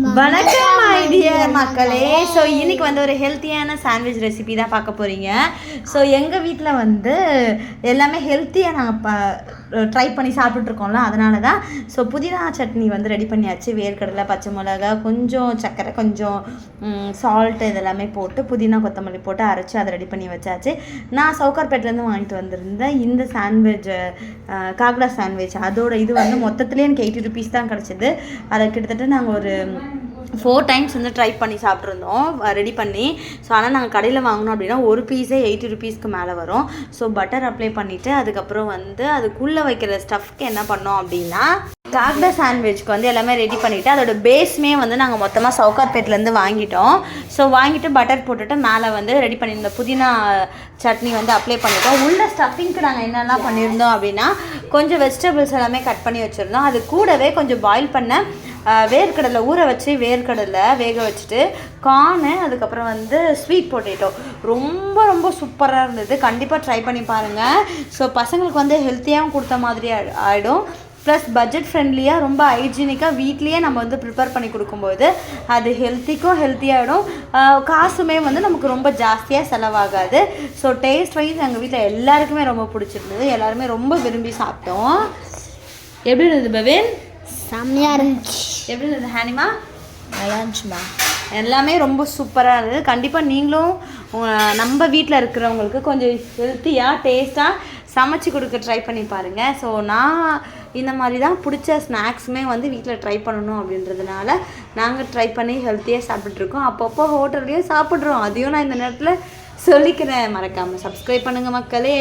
வணக்கம் my dear மக்களே. So இன்றைக்கி வந்து ஒரு ஹெல்த்தியான சாண்ட்விச் ரெசிபி தான் பார்க்க போகிறீங்க. ஸோ எங்கள் வீட்டில் வந்து எல்லாமே ஹெல்த்தியாக நாங்கள் ட்ரை பண்ணி சாப்பிட்ருக்கோம்ல, அதனால தான். ஸோ புதினா சட்னி வந்து ரெடி பண்ணியாச்சு. வேர்க்கடலை, பச்சை மிளகா, கொஞ்சம் சர்க்கரை, கொஞ்சம் சால்ட்டு இதெல்லாமே போட்டு புதினா கொத்தமல்லி போட்டு அரைச்சி அதை ரெடி பண்ணி வச்சாச்சு. நான் சவுகார்பேட்லேருந்து வாங்கிட்டு வந்திருந்தேன் இந்த சாண்ட்விச், காக்கடா சாண்ட்விச். அதோட இது வந்து மொத்தத்துலேயே எனக்கு 80 ருபீஸ் தான் கிடச்சிது. அதை கிட்டத்தட்ட நாங்கள் ஒரு 4 டைம்ஸ் வந்து ட்ரை பண்ணி சாப்பிட்ருந்தோம் ரெடி பண்ணி. ஸோ ஆனால் நாங்கள் கடையில் வாங்கினோம் அப்படின்னா ஒரு பீஸே 80 ருபீஸ்க்கு மேலே வரும். ஸோ பட்டர் அப்ளை பண்ணிவிட்டு அதுக்கப்புறம் வந்து அதுக்குள்ளே வைக்கிற ஸ்டஃப்க்கு என்ன பண்ணோம் அப்படின்னா, காக்கடா சாண்ட்விச்க்கு வந்து எல்லாமே ரெடி பண்ணிவிட்டு அதோட பேஸ்மே வந்து நாங்கள் மொத்தமாக சவுகார்பேட்லேருந்து வாங்கிட்டோம். ஸோ வாங்கிட்டு பட்டர் போட்டுட்டு மேலே வந்து ரெடி பண்ணியிருந்த புதினா சட்னி வந்து அப்ளை பண்ணிட்டோம். உள்ள ஸ்டஃபிங்க்கு நாங்கள் என்னெல்லாம் பண்ணியிருந்தோம் அப்படின்னா, கொஞ்சம் வெஜிடபிள்ஸ் எல்லாமே கட் பண்ணி வச்சுருந்தோம். அது கூடவே கொஞ்சம் பாயில் பண்ண வேர்க்கடலை ஊற வச்சு வேர்க்கடலை வேக வச்சுட்டு கார்னு, அதுக்கப்புறம் வந்து ஸ்வீட் பொட்டேட்டோ ரொம்ப ரொம்ப சூப்பராக இருந்தது. கண்டிப்பாக ட்ரை பண்ணி பாருங்கள். ஸோ பசங்களுக்கு வந்து ஹெல்த்தியாகவும் கொடுத்த மாதிரி ஆகிடும், ப்ளஸ் பட்ஜெட் ஃப்ரெண்ட்லியாக ரொம்ப ஹைஜீனிக்காக வீட்லேயே நம்ம வந்து ப்ரிப்பேர் பண்ணி கொடுக்கும்போது அது ஹெல்த்திக்கும் ஹெல்த்தியாகிடும். காசுமே வந்து நமக்கு ரொம்ப ஜாஸ்தியாக செலவாகாது. ஸோ டேஸ்ட் வைஸ் எங்கள் வீட்டில் எல்லாருக்குமே ரொம்ப பிடிச்சிருந்தது. எல்லாருமே ரொம்ப விரும்பி சாப்பிட்டோம். எப்படி இருந்தது பவின்? செம்மையாக இருந்துச்சு. எப்படி இருந்தது ஹானிமா? நல்லா இருந்துச்சுமா. எல்லாமே ரொம்ப சூப்பராக இருந்தது. கண்டிப்பாக நீங்களும் நம்ம வீட்டில் இருக்கிறவங்களுக்கு கொஞ்சம் ஹெல்த்தியாக டேஸ்ட்டாக சமைச்சு கொடுக்க ட்ரை பண்ணி பாருங்கள். ஸோ நான் இந்த மாதிரி தான் பிடிச்ச ஸ்நாக்ஸுமே வந்து வீட்டில் ட்ரை பண்ணணும் அப்படின்றதுனால நாங்கள் ட்ரை பண்ணி ஹெல்த்தியாக சாப்பிட்ருக்கோம். அப்பப்போ ஹோட்டல்லையும் சாப்பிட்றோம். அதையும் நான் இந்த நேரத்தில் சொல்லிக்கிறேன். மறக்காமல் சப்ஸ்கிரைப் பண்ணுங்கள் மக்களே.